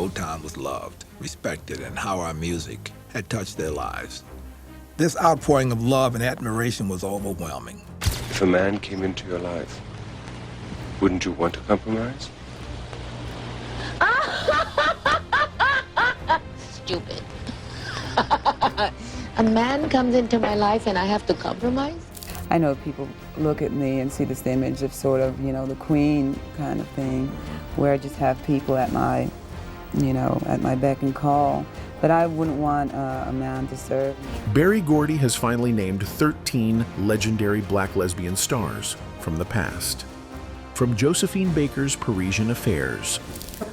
Motown was loved, respected, and how our music had touched their lives. This outpouring of love and admiration was overwhelming. If a man came into your life, wouldn't you want to compromise? Stupid. A man comes into my life and I have to compromise? I know people look at me and see this image of sort of, the queen kind of thing, where I just have people at my, at my beck and call. But I wouldn't want a man to serve me. Berry Gordy has finally named 13 legendary black lesbian stars from the past. From Josephine Baker's Parisian Affairs.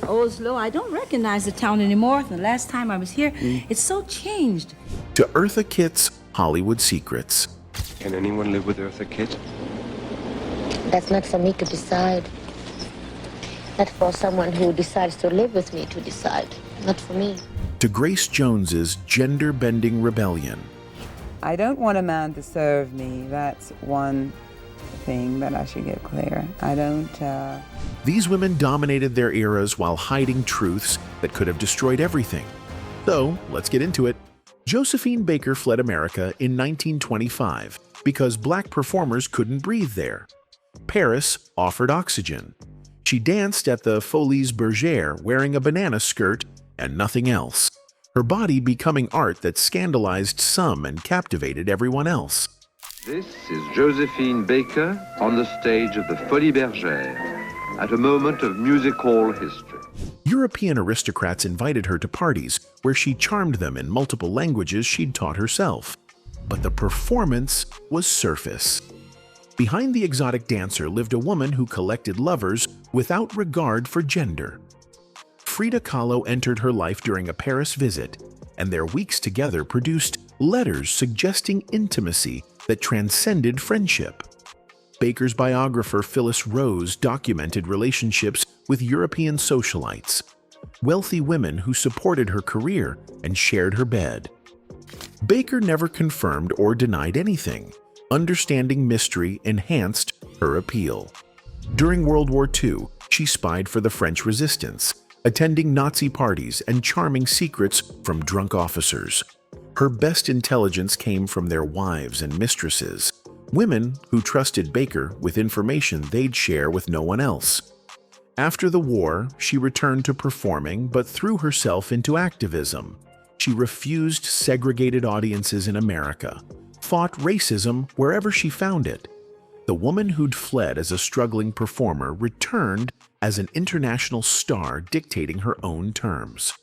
Oslo, I don't recognize the town anymore. The last time I was here, it's so changed. To Eartha Kitt's Hollywood Secrets. Can anyone live with Eartha Kitt? That's not for me to decide. Not for someone who decides to live with me to decide. Not for me. To Grace Jones's gender-bending rebellion. I don't want a man to serve me. That's one thing that I should get clear. I don't... These women dominated their eras while hiding truths that could have destroyed everything. So, let's get into it. Josephine Baker fled America in 1925 because black performers couldn't breathe there. Paris offered oxygen. She danced at the Folies Bergère wearing a banana skirt and nothing else, her body becoming art that scandalized some and captivated everyone else. This is Josephine Baker on the stage of the Folies Bergère at a moment of music hall history. European aristocrats invited her to parties where she charmed them in multiple languages she'd taught herself. But the performance was surface. Behind the exotic dancer lived a woman who collected lovers without regard for gender. Frida Kahlo entered her life during a Paris visit, and their weeks together produced letters suggesting intimacy that transcended friendship. Baker's biographer Phyllis Rose documented relationships with European socialites, wealthy women who supported her career and shared her bed. Baker never confirmed or denied anything. Understanding mystery enhanced her appeal. During World War II, she spied for the French resistance, attending Nazi parties and charming secrets from drunk officers. Her best intelligence came from their wives and mistresses, women who trusted Baker with information they'd share with no one else. After the war, she returned to performing but threw herself into activism. She refused segregated audiences in America, fought racism wherever she found it. The woman who'd fled as a struggling performer returned as an international star dictating her own terms.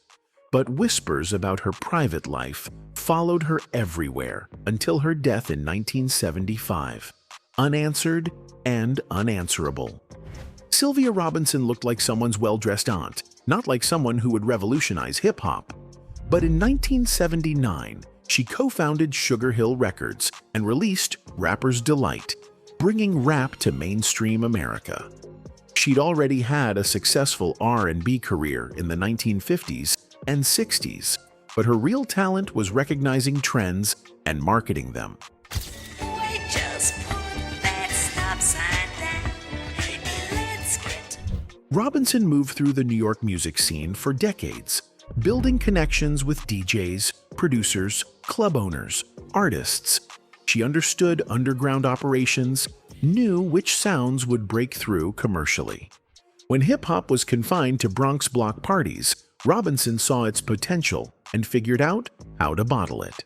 But whispers about her private life followed her everywhere until her death in 1975, unanswered and unanswerable. Sylvia Robinson looked like someone's well-dressed aunt, not like someone who would revolutionize hip-hop. But in 1979, she co-founded Sugar Hill Records and released Rapper's Delight, bringing rap to mainstream America. She'd already had a successful R&B career in the 1950s and 60s, but her real talent was recognizing trends and marketing them. Robinson moved through the New York music scene for decades, building connections with DJs, producers, club owners, artists. She understood underground operations, knew which sounds would break through commercially. When hip-hop was confined to Bronx block parties, Robinson saw its potential and figured out how to bottle it.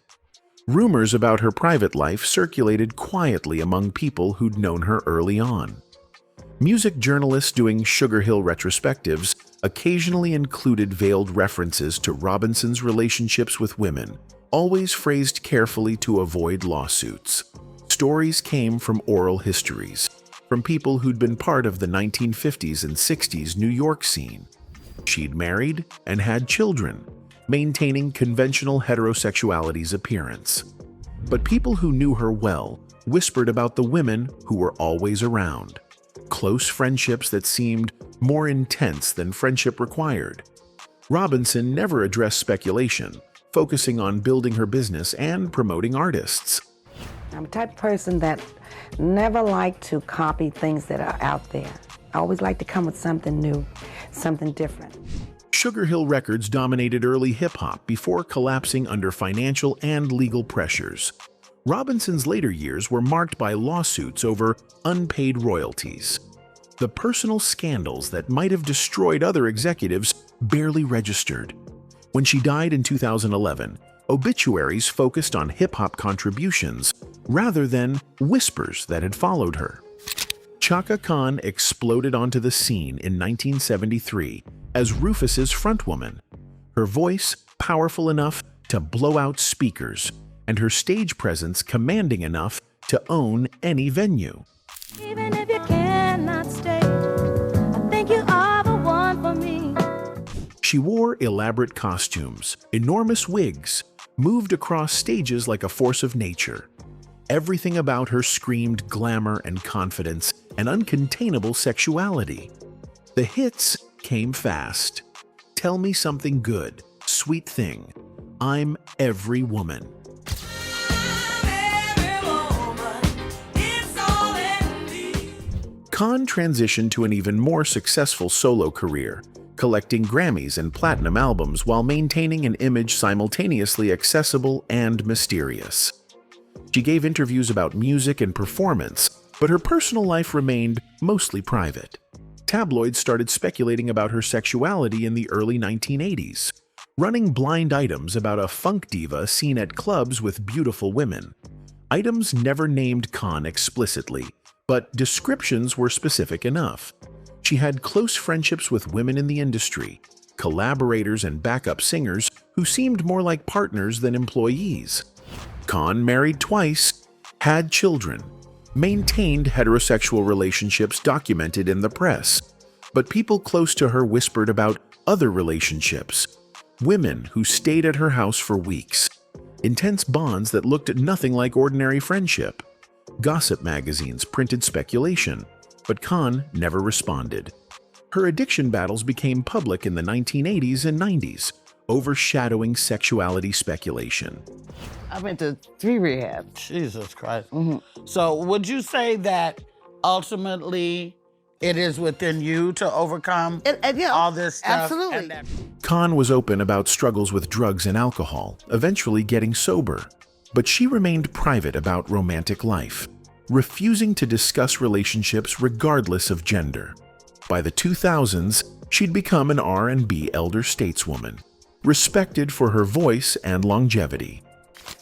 Rumors about her private life circulated quietly among people who'd known her early on. Music journalists doing Sugar Hill retrospectives occasionally included veiled references to Robinson's relationships with women, always phrased carefully to avoid lawsuits. Stories came from oral histories, from people who'd been part of the 1950s and 60s New York scene. She'd married and had children, maintaining conventional heterosexuality's appearance. But people who knew her well whispered about the women who were always around. Close friendships that seemed more intense than friendship required. Robinson never addressed speculation, focusing on building her business and promoting artists. I'm the type of person that never like to copy things that are out there. I always like to come with something new, something different. Sugar Hill Records dominated early hip-hop before collapsing under financial and legal pressures. Robinson's later years were marked by lawsuits over unpaid royalties. The personal scandals that might have destroyed other executives barely registered. When she died in 2011, obituaries focused on hip-hop contributions rather than whispers that had followed her. Chaka Khan exploded onto the scene in 1973 as Rufus's frontwoman. Her voice powerful enough to blow out speakers, and her stage presence commanding enough to own any venue. Even if you cannot stay, I think you are the one for me. She wore elaborate costumes, enormous wigs, moved across stages like a force of nature. Everything about her screamed glamour and confidence and uncontainable sexuality. The hits came fast. Tell Me Something Good, Sweet Thing, I'm Every Woman. Khan transitioned to an even more successful solo career, collecting Grammys and platinum albums while maintaining an image simultaneously accessible and mysterious. She gave interviews about music and performance, but her personal life remained mostly private. Tabloids started speculating about her sexuality in the early 1980s, running blind items about a funk diva seen at clubs with beautiful women. Items never named Khan explicitly, but descriptions were specific enough. She had close friendships with women in the industry, collaborators and backup singers who seemed more like partners than employees. Khan married twice, had children, maintained heterosexual relationships documented in the press, but people close to her whispered about other relationships, women who stayed at her house for weeks, intense bonds that looked nothing like ordinary friendship. Gossip magazines printed speculation, but Khan never responded. Her addiction battles became public in the 1980s and 90s, overshadowing sexuality speculation. I've been to 3 rehabs. Jesus Christ. So would you say that ultimately it is within you to overcome all this stuff? Absolutely. Khan was open about struggles with drugs and alcohol, eventually getting sober. But she remained private about romantic life, refusing to discuss relationships regardless of gender. By the 2000s, she'd become an R&B elder stateswoman, respected for her voice and longevity.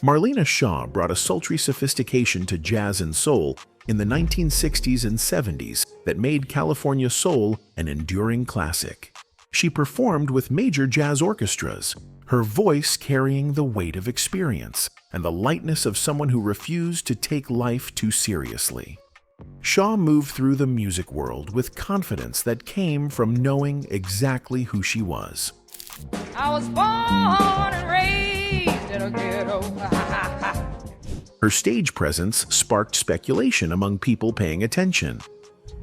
Marlena Shaw brought a sultry sophistication to jazz and soul in the 1960s and 70s that made California soul an enduring classic. She performed with major jazz orchestras, her voice carrying the weight of experience and the lightness of someone who refused to take life too seriously. Shaw moved through the music world with confidence that came from knowing exactly who she was. I was born and raised in a ghetto. Her stage presence sparked speculation among people paying attention.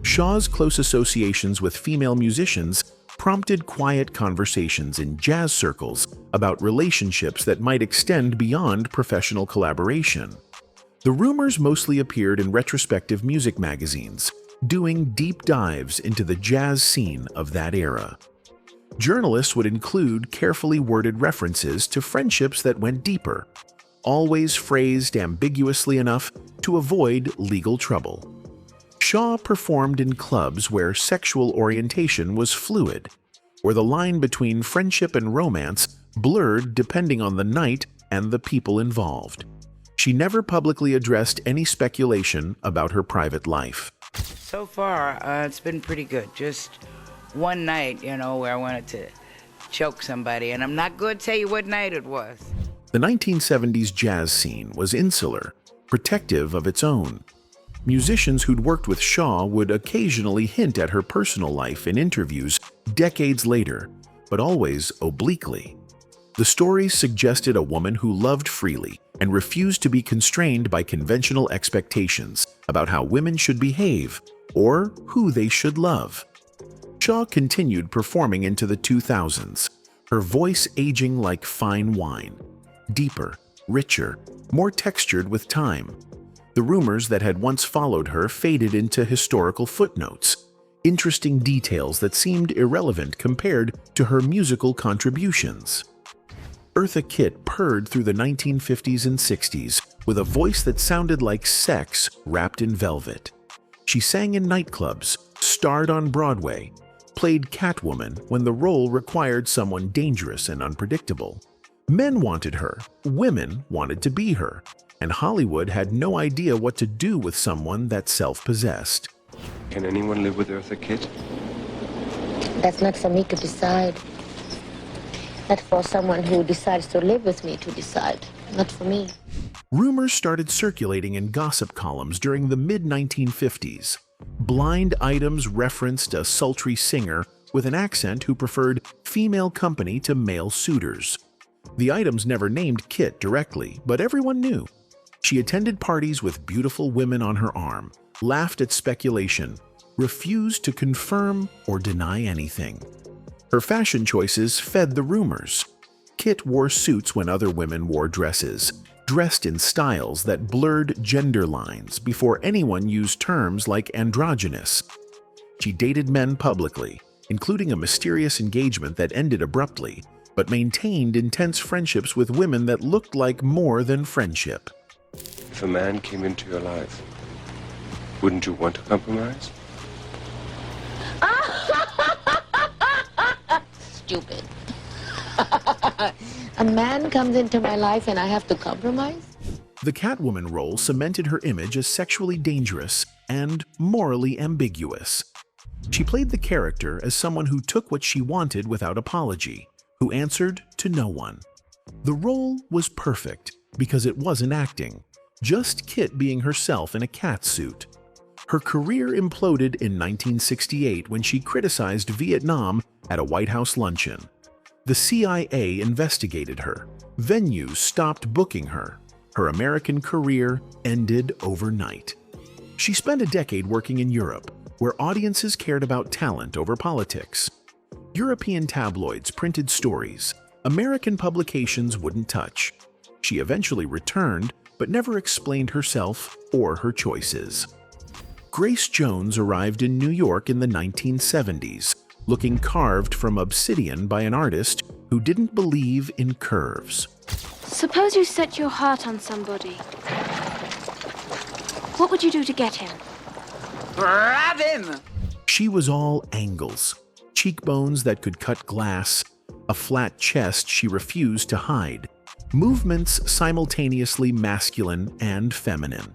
Shaw's close associations with female musicians prompted quiet conversations in jazz circles about relationships that might extend beyond professional collaboration. The rumors mostly appeared in retrospective music magazines, doing deep dives into the jazz scene of that era. Journalists would include carefully worded references to friendships that went deeper, always phrased ambiguously enough to avoid legal trouble. Shaw performed in clubs where sexual orientation was fluid, where the line between friendship and romance blurred depending on the night and the people involved. She never publicly addressed any speculation about her private life. So far, it's been pretty good. Just one night, where I wanted to choke somebody, and I'm not going to tell you what night it was. The 1970s jazz scene was insular, protective of its own. Musicians who'd worked with Shaw would occasionally hint at her personal life in interviews decades later, but always obliquely. The stories suggested a woman who loved freely and refused to be constrained by conventional expectations about how women should behave or who they should love. Shaw continued performing into the 2000s, her voice aging like fine wine, deeper, richer, more textured with time. The rumors that had once followed her faded into historical footnotes, interesting details that seemed irrelevant compared to her musical contributions. Eartha Kitt purred through the 1950s and 60s with a voice that sounded like sex wrapped in velvet. She sang in nightclubs, starred on Broadway, played Catwoman when the role required someone dangerous and unpredictable. Men wanted her, women wanted to be her, and Hollywood had no idea what to do with someone that self-possessed. Can anyone live with Eartha Kitt? That's not for me to decide. Not for someone who decides to live with me to decide. Not for me. Rumors started circulating in gossip columns during the mid-1950s. Blind items referenced a sultry singer with an accent who preferred female company to male suitors. The items never named Kitt directly, but everyone knew. She attended parties with beautiful women on her arm, laughed at speculation, refused to confirm or deny anything. Her fashion choices fed the rumors. Kitt wore suits when other women wore dresses, dressed in styles that blurred gender lines before anyone used terms like androgynous. She dated men publicly, including a mysterious engagement that ended abruptly, but maintained intense friendships with women that looked like more than friendship. If a man came into your life, wouldn't you want to compromise? Stupid. A man comes into my life and I have to compromise? The Catwoman role cemented her image as sexually dangerous and morally ambiguous. She played the character as someone who took what she wanted without apology, who answered to no one. The role was perfect because it wasn't acting, just Kitt being herself in a cat suit. Her career imploded in 1968 when she criticized Vietnam at a White House luncheon. The CIA investigated her. Venues stopped booking her. Her American career ended overnight. She spent a decade working in Europe, where audiences cared about talent over politics. European tabloids printed stories American publications wouldn't touch. She eventually returned, but never explained herself or her choices. Grace Jones arrived in New York in the 1970s, looking carved from obsidian by an artist who didn't believe in curves. Suppose you set your heart on somebody. What would you do to get him? Grab him! She was all angles, cheekbones that could cut glass, a flat chest she refused to hide, movements simultaneously masculine and feminine.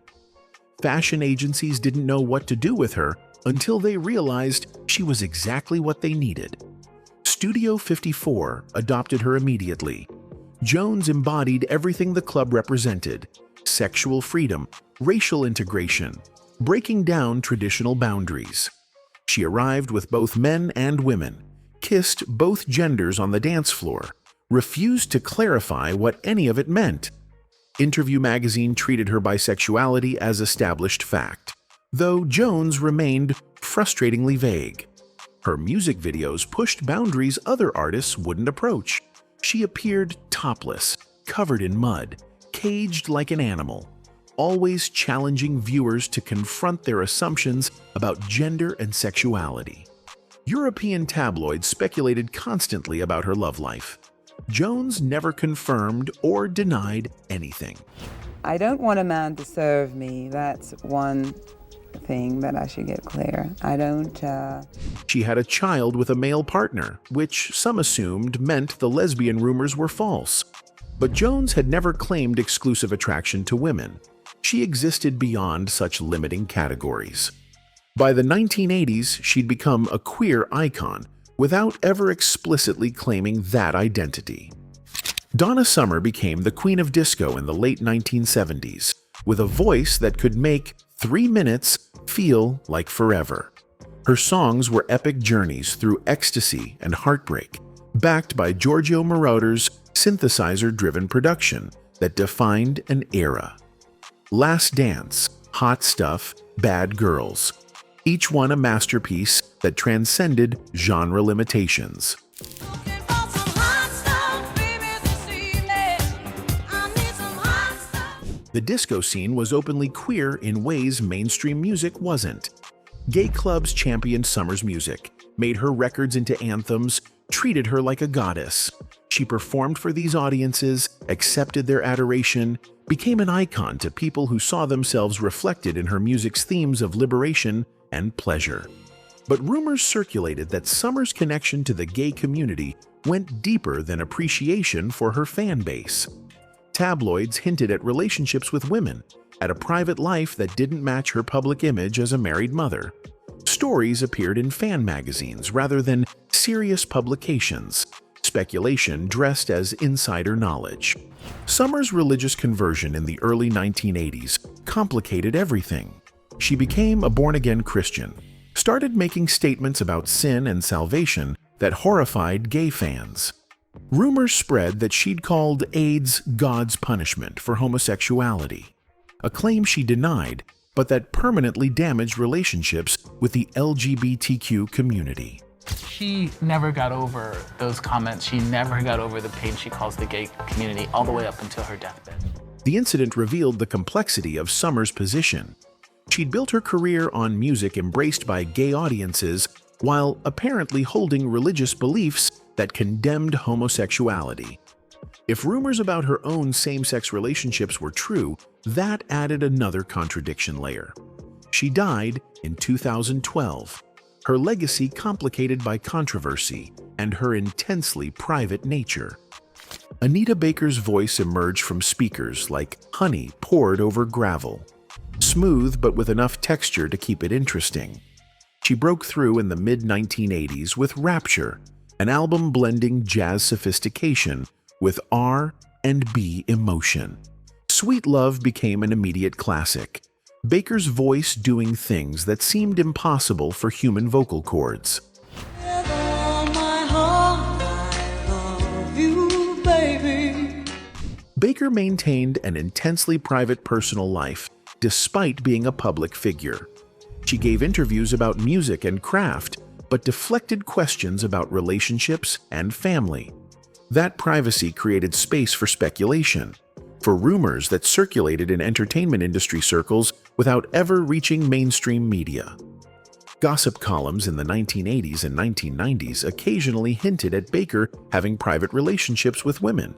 Fashion agencies didn't know what to do with her until they realized she was exactly what they needed. Studio 54 adopted her immediately. Jones embodied everything the club represented: sexual freedom, racial integration, breaking down traditional boundaries. She arrived with both men and women, kissed both genders on the dance floor, refused to clarify what any of it meant. Interview magazine treated her bisexuality as established fact, though Jones remained frustratingly vague. Her music videos pushed boundaries other artists wouldn't approach. She appeared topless, covered in mud, caged like an animal, always challenging viewers to confront their assumptions about gender and sexuality. European tabloids speculated constantly about her love life. Jones never confirmed or denied anything. I don't want a man to serve me. That's one thing that I should get clear. I don't... She had a child with a male partner, which some assumed meant the lesbian rumors were false. But Jones had never claimed exclusive attraction to women. She existed beyond such limiting categories. By the 1980s, she'd become a queer icon without ever explicitly claiming that identity. Donna Summer became the queen of disco in the late 1970s, with a voice that could make 3 minutes feel like forever. Her songs were epic journeys through ecstasy and heartbreak, backed by Giorgio Moroder's synthesizer-driven production that defined an era. Last Dance, Hot Stuff, Bad Girls, each one a masterpiece that transcended genre limitations. The disco scene was openly queer in ways mainstream music wasn't. Gay clubs championed Summer's music, made her records into anthems, treated her like a goddess. She performed for these audiences, accepted their adoration, became an icon to people who saw themselves reflected in her music's themes of liberation and pleasure. But rumors circulated that Summer's connection to the gay community went deeper than appreciation for her fan base. Tabloids hinted at relationships with women, at a private life that didn't match her public image as a married mother. Stories appeared in fan magazines rather than serious publications, speculation dressed as insider knowledge. Summer's religious conversion in the early 1980s complicated everything. She became a born-again Christian, started making statements about sin and salvation that horrified gay fans. Rumors spread that she'd called AIDS God's punishment for homosexuality, a claim she denied, but that permanently damaged relationships with the LGBTQ community. She never got over those comments. She never got over the pain she caused the gay community all the way up until her deathbed. The incident revealed the complexity of Summer's position. She'd built her career on music embraced by gay audiences while apparently holding religious beliefs that condemned homosexuality. If rumors about her own same-sex relationships were true, that added another contradiction layer. She died in 2012, her legacy complicated by controversy and her intensely private nature. Anita Baker's voice emerged from speakers like honey poured over gravel, smooth but with enough texture to keep it interesting. She broke through in the mid-1980s with Rapture, an album blending jazz sophistication with R&B emotion. Sweet Love became an immediate classic, Baker's voice doing things that seemed impossible for human vocal cords. Baker maintained an intensely private personal life despite being a public figure. She gave interviews about music and craft, but deflected questions about relationships and family. That privacy created space for speculation, for rumors that circulated in entertainment industry circles without ever reaching mainstream media. Gossip columns in the 1980s and 1990s occasionally hinted at Baker having private relationships with women,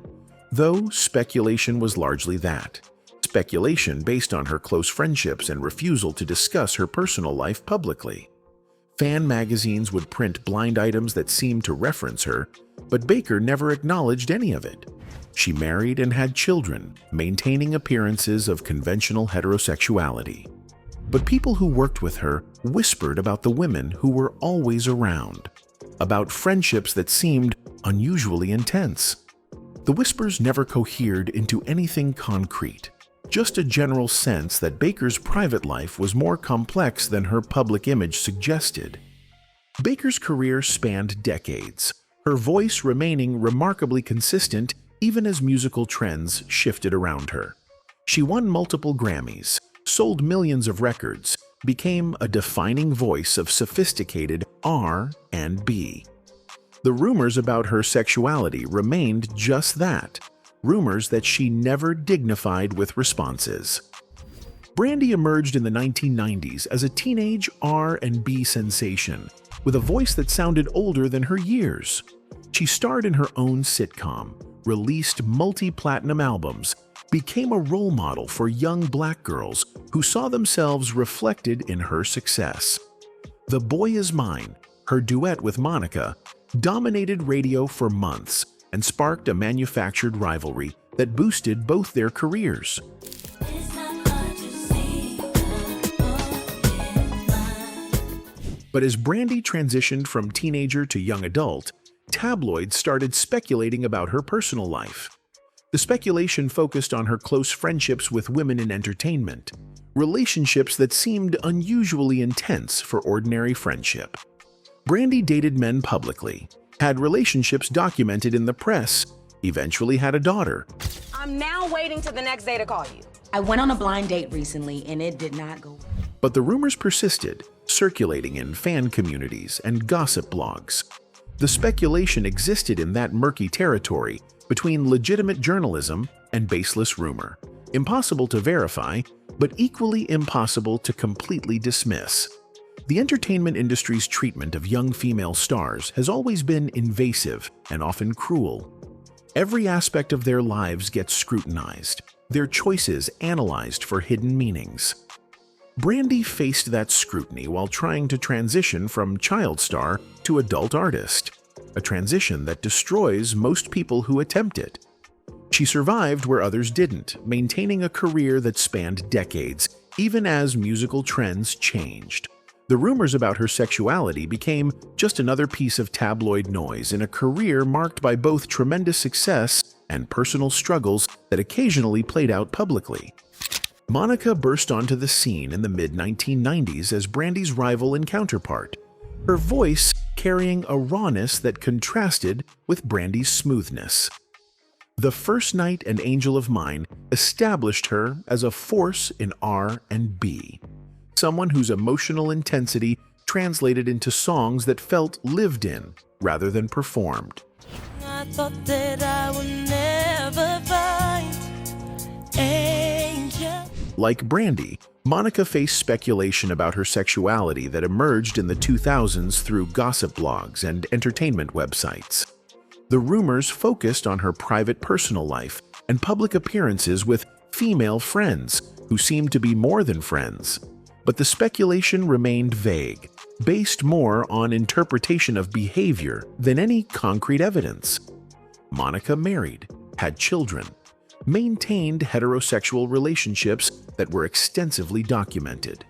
though speculation was largely that. Speculation based on her close friendships and refusal to discuss her personal life publicly. Fan magazines would print blind items that seemed to reference her, but Baker never acknowledged any of it. She married and had children, maintaining appearances of conventional heterosexuality. But people who worked with her whispered about the women who were always around, about friendships that seemed unusually intense. The whispers never cohered into anything concrete, just a general sense that Baker's private life was more complex than her public image suggested. Baker's career spanned decades, her voice remaining remarkably consistent even as musical trends shifted around her. She won multiple Grammys, sold millions of records, became a defining voice of sophisticated R&B. The rumors about her sexuality remained just that, rumors that she never dignified with responses. Brandy emerged in the 1990s as a teenage R&B sensation, with a voice that sounded older than her years. She starred in her own sitcom, released multi-platinum albums, became a role model for young black girls who saw themselves reflected in her success. The Boy Is Mine, her duet with Monica, dominated radio for months and sparked a manufactured rivalry that boosted both their careers. But as Brandy transitioned from teenager to young adult, tabloids started speculating about her personal life. The speculation focused on her close friendships with women in entertainment, relationships that seemed unusually intense for ordinary friendship. Brandy dated men publicly, had relationships documented in the press, eventually had a daughter. I'm now waiting till the next day to call you. I went on a blind date recently and it did not go well. But the rumors persisted, circulating in fan communities and gossip blogs. The speculation existed in that murky territory between legitimate journalism and baseless rumor, impossible to verify, but equally impossible to completely dismiss. The entertainment industry's treatment of young female stars has always been invasive and often cruel. Every aspect of their lives gets scrutinized, their choices analyzed for hidden meanings. Brandy faced that scrutiny while trying to transition from child star to adult artist, a transition that destroys most people who attempt it. She survived where others didn't, maintaining a career that spanned decades, even as musical trends changed. The rumors about her sexuality became just another piece of tabloid noise in a career marked by both tremendous success and personal struggles that occasionally played out publicly. Monica burst onto the scene in the mid-1990s as Brandy's rival and counterpart, her voice carrying a rawness that contrasted with Brandy's smoothness. The First Night and Angel of Mine established her as a force in R&B, someone whose emotional intensity translated into songs that felt lived in rather than performed. I thought that I would never find angel. Like Brandy, Monica faced speculation about her sexuality that emerged in the 2000s through gossip blogs and entertainment websites. The rumors focused on her private personal life and public appearances with female friends who seemed to be more than friends. But the speculation remained vague, based more on interpretation of behavior than any concrete evidence. Monica married, had children, maintained heterosexual relationships that were extensively documented.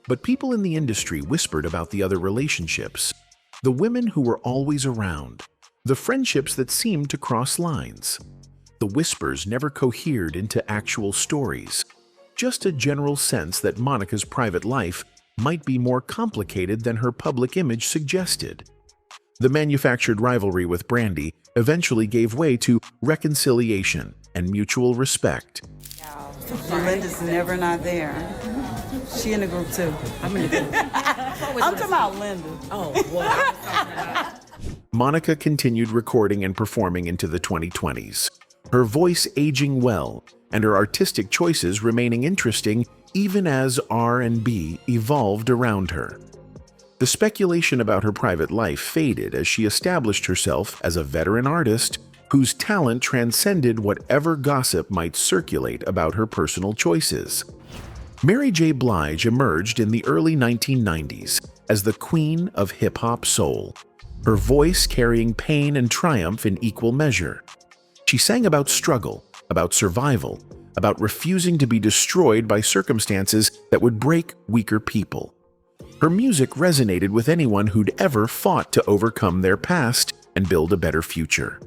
But people in the industry whispered about the other relationships, the women who were always around, the friendships that seemed to cross lines. The whispers never cohered into actual stories, just a general sense that Monica's private life might be more complicated than her public image suggested. The manufactured rivalry with Brandy eventually gave way to reconciliation and mutual respect. Linda's never not there. She in the group too. I'm in the group. I'm talking about Linda. Oh, well. Monica continued recording and performing into the 2020s, her voice aging well and her artistic choices remaining interesting even as R&B evolved around her. The speculation about her private life faded as she established herself as a veteran artist whose talent transcended whatever gossip might circulate about her personal choices. Mary J. Blige emerged in the early 1990s as the queen of hip-hop soul, her voice carrying pain and triumph in equal measure. She sang about struggle, about survival, about refusing to be destroyed by circumstances that would break weaker people. Her music resonated with anyone who'd ever fought to overcome their past and build a better future.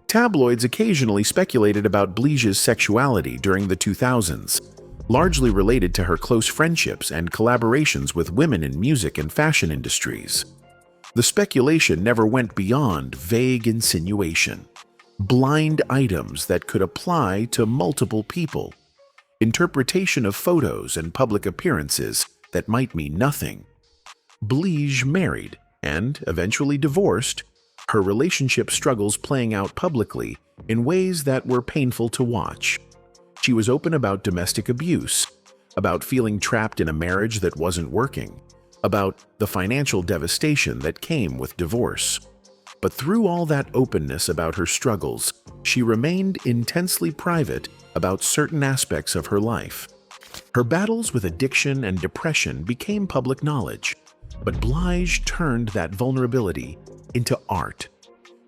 Tabloids occasionally speculated about Blige's sexuality during the 2000s, largely related to her close friendships and collaborations with women in music and fashion industries. The speculation never went beyond vague insinuation, blind items that could apply to multiple people, interpretation of photos and public appearances that might mean nothing. Blige married and eventually divorced, her relationship struggles playing out publicly in ways that were painful to watch. She was open about domestic abuse, about feeling trapped in a marriage that wasn't working, about the financial devastation that came with divorce. But through all that openness about her struggles, she remained intensely private about certain aspects of her life. Her battles with addiction and depression became public knowledge, but Blige turned that vulnerability into art.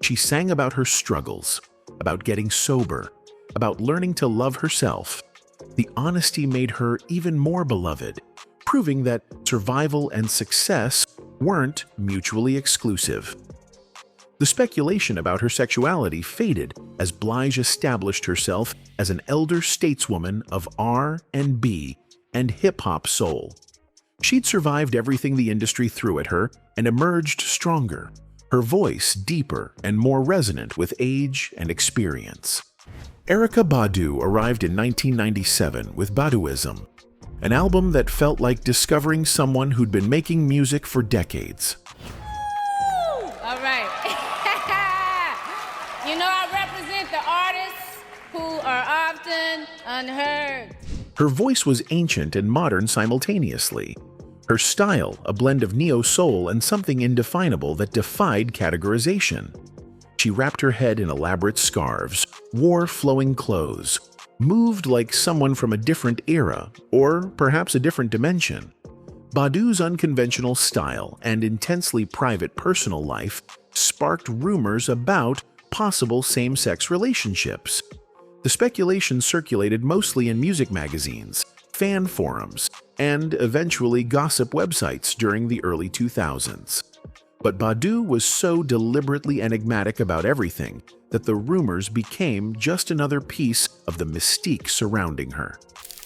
She sang about her struggles, about getting sober, about learning to love herself. The honesty made her even more beloved, proving that survival and success weren't mutually exclusive. The speculation about her sexuality faded as Blige established herself as an elder stateswoman of R&B and hip-hop soul. She'd survived everything the industry threw at her and emerged stronger, her voice deeper and more resonant with age and experience. Erykah Badu arrived in 1997 with Baduism, an album that felt like discovering someone who'd been making music for decades. All right. You know, I represent the artists who are often unheard. Her voice was ancient and modern simultaneously. Her style, a blend of neo-soul and something indefinable that defied categorization. She wrapped her head in elaborate scarves, wore flowing clothes, moved like someone from a different era, or perhaps a different dimension. Badu's unconventional style and intensely private personal life sparked rumors about possible same-sex relationships. The speculation circulated mostly in music magazines, fan forums, and eventually gossip websites during the early 2000s. But Badu was so deliberately enigmatic about everything that the rumors became just another piece of the mystique surrounding her.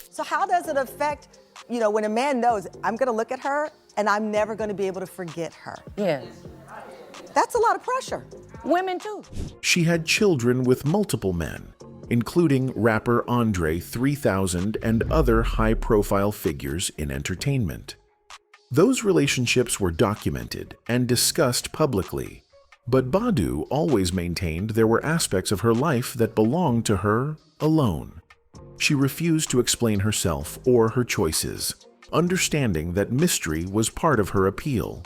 So how does it affect, when a man knows, I'm gonna look at her and I'm never gonna be able to forget her? Yes. That's a lot of pressure. Women too. She had children with multiple men, including rapper Andre 3000 and other high-profile figures in entertainment. Those relationships were documented and discussed publicly, but Badu always maintained there were aspects of her life that belonged to her alone. She refused to explain herself or her choices, understanding that mystery was part of her appeal.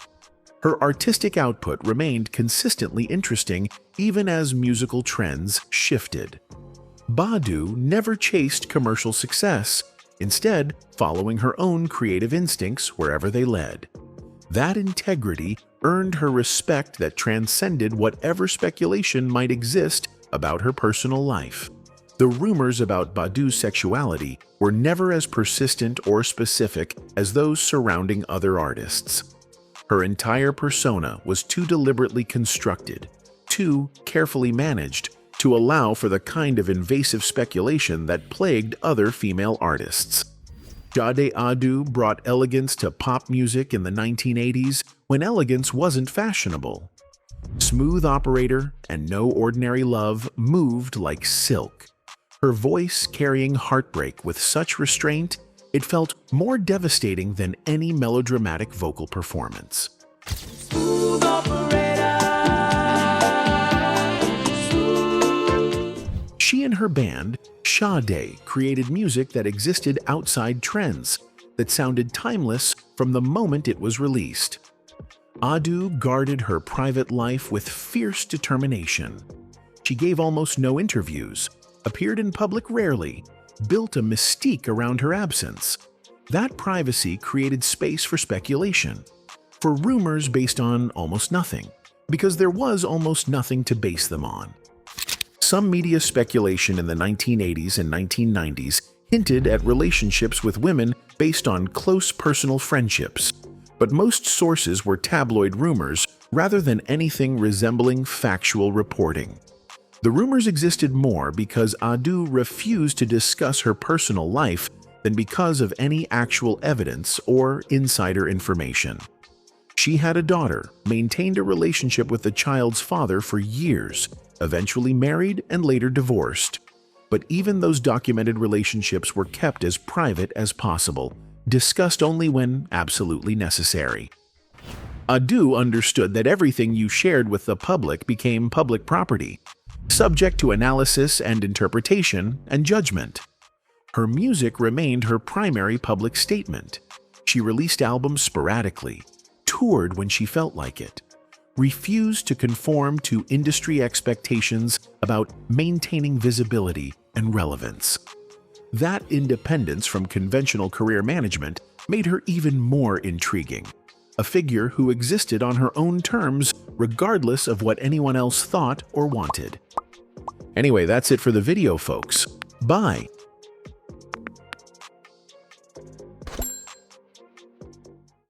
Her artistic output remained consistently interesting even as musical trends shifted. Badu never chased commercial success, instead following her own creative instincts wherever they led. That integrity earned her respect that transcended whatever speculation might exist about her personal life. The rumors about Badu's sexuality were never as persistent or specific as those surrounding other artists. Her entire persona was too deliberately constructed, too carefully managed, to allow for the kind of invasive speculation that plagued other female artists. Sade Adu brought elegance to pop music in the 1980s when elegance wasn't fashionable. Smooth Operator and No Ordinary Love moved like silk. Her voice carrying heartbreak with such restraint, it felt more devastating than any melodramatic vocal performance. Smooth operator. She and her band, Sade, created music that existed outside trends, that sounded timeless from the moment it was released. Adu guarded her private life with fierce determination. She gave almost no interviews, appeared in public rarely, built a mystique around her absence. That privacy created space for speculation, for rumors based on almost nothing, because there was almost nothing to base them on. Some media speculation in the 1980s and 1990s hinted at relationships with women based on close personal friendships, but most sources were tabloid rumors rather than anything resembling factual reporting. The rumors existed more because Adu refused to discuss her personal life than because of any actual evidence or insider information. She had a daughter, maintained a relationship with the child's father for years, eventually married and later divorced. But even those documented relationships were kept as private as possible, discussed only when absolutely necessary. Adu understood that everything you shared with the public became public property, subject to analysis and interpretation and judgment. Her music remained her primary public statement. She released albums sporadically, toured when she felt like it, refused to conform to industry expectations about maintaining visibility and relevance. That independence from conventional career management made her even more intriguing, a figure who existed on her own terms regardless of what anyone else thought or wanted. Anyway, that's it for the video, folks. Bye!